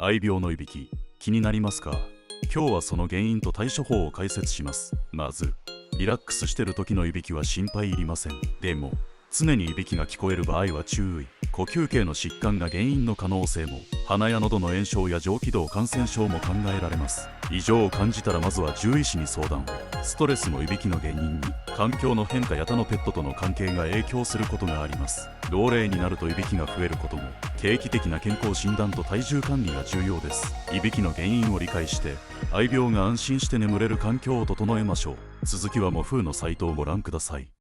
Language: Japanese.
愛病のいびき、気になりますか？今日はその原因と対処法を解説します。まず、リラックスしてる時のいびきは心配いりません。でも、常にいびきが聞こえる場合は注意。呼吸系の疾患が原因の可能性も、鼻や喉の炎症や上気道感染症も考えられます。異常を感じたらまずは獣医師に相談を。ストレスもいびきの原因に、環境の変化や他のペットとの関係が影響することがあります。老齢になるといびきが増えることも、定期的な健康診断と体重管理が重要です。いびきの原因を理解して、愛病が安心して眠れる環境を整えましょう。続きはモフーのサイトをご覧ください。